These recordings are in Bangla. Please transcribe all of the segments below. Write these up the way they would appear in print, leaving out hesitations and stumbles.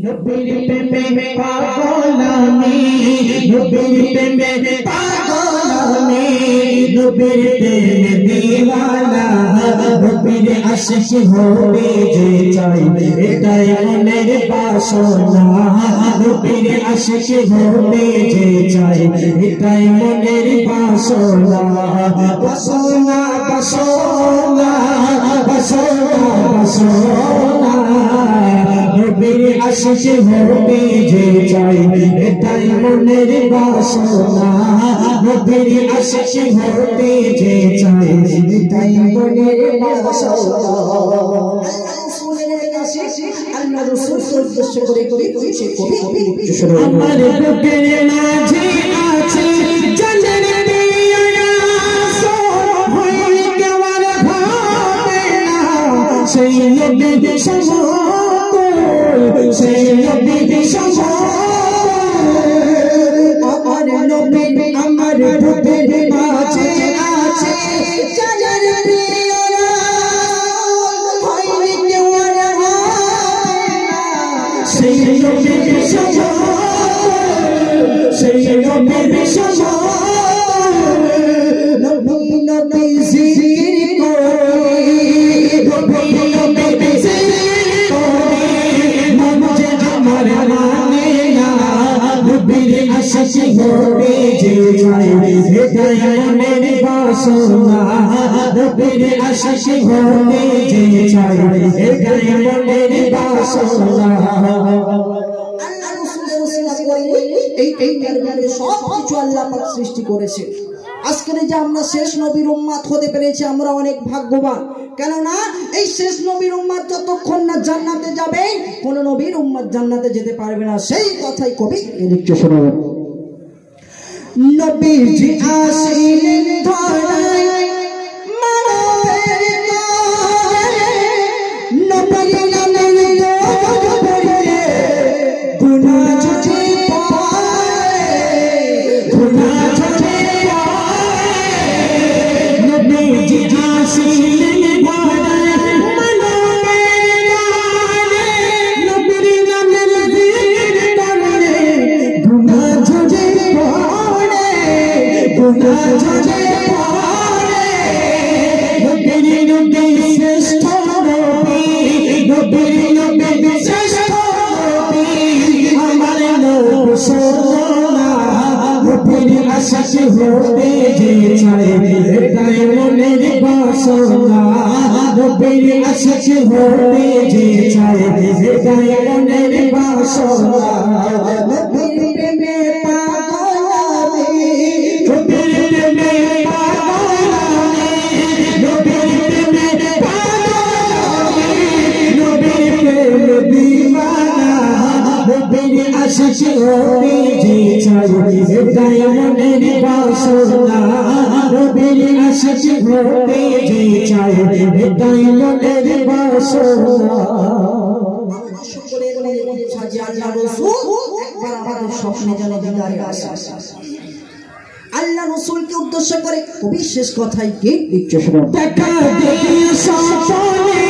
নবীর প্রেমে পাগল আমি, নবীর প্রেমে পাগল আমি, নবীর প্রেমে দিওয়ানা, নবীর আশিক হতে যে চাই এটাই মনের বাসনা, নবীর আশিক হতে যে চাই এটাই মনের বাসনা, বাসনা বাসনা বাসনা বাসনা, নবীর আশিক হতে যে চাই এটাই মনের বাসনা, নবীর আশিক হতে যে চাই এটাই মনের বাসনা। আল্লাহ রাসূলকে উদ্দেশ্য করে সে কবি আমার বুকের মাঝে আছে জানের দিয়ানা, হয়ে কেমন ভাবে না সেই নবী সমতল, সেই নবী সমতল, আমার নবী আমার বুকের মাঝে আছে জানের দিয়ানা, হয়ে কেমন সেই নবী সমতল, সেই নবী সমতল, নবী নবী জিকির করে, নবী নবী জিকির করে, মন যে আমার মানে না, নবীর আশিক হতে যে চাই এটাই মনের বাসনা, নবীর আশিক হতে যে চাই এটাই মনের বাসনা। এই দরবারে সব কিছু আল্লাহ পাক সৃষ্টি করেছে। আজকে যে আমরা শেষ নবীর উম্মত হতে পেরেছি আমরা অনেক ভাগ্যবান, কেননা এই শেষ নবীর উম্মত যতক্ষণ না জান্নাতে যাবে কোন নবীর উম্মত জান্নাতে যেতে পারবে না, সেই কথাই কবি লিখছে শোনাবেন। নবীজি আসিলেন ধরায় মানবের তরে, নবীর নামে দরুদ পড়লে গুনাহ ঝরে পড়ে, গুনাহ ঝরে পড়ে, নবীজি আসিলেন ধরায় মানবের তরে, নবীর নামে জিকির করলে গুনাহ ঝরে পড়ে, গুনাহ ঝরে পড়ে, নবীর নবী শ্রেষ্ঠ নবী, নবীর নবী শ্রেষ্ঠ নবী, আমার নবী সোনা, নবীর আশিক হতে যে চাই এটাই মনের বাসনা, নবীর আশিক হতে যে চাই এটাই মনের বাসনা, নবীর প্রেমে পাগল আমি, নবীর প্রেমে পাগল আমি, নবীর প্রেমে পাগল আমি, নবীর প্রেমে দিওয়ানা, নবীর আশিক হতে যে চাই এটাই মনের বাসনা, নবীর আশিক হতে যে চাই এটাই মনের বাসনা। সকলের মনে ইচ্ছা যে আল্লাহ রাসূল একবার আমাদের স্বপ্নে যেন দিদারে আসে। আল্লাহ রাসূলকে উদ্দেশ্য করে কবি শেষ কথাই কি লিখছে শোনো। দেখা দিয়ে স্বপ্নে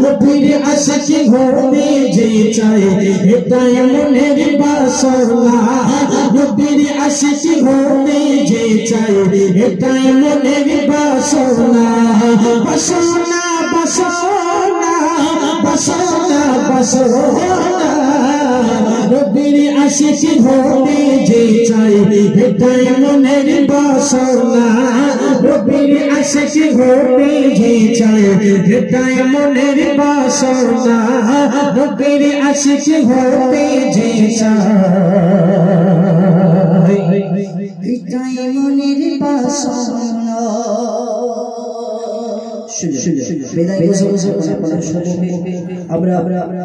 নবীর আশিক হতে যে চাই এটাই মনের বাসনা, নবীর আশিক হতে যে চাই এটাই মনের বাসনা, বাসনা বাসনা বাসনা বাসনা, নবীর আশিক হতে যে চাই এটাই মনের বাসনা নবীর আশিক হতে যে চাই এটাই মনের বাসনা নবীর আশিক হতে যে চাই এটাই মনের বাসনা বিদায় বসে বসে আমরা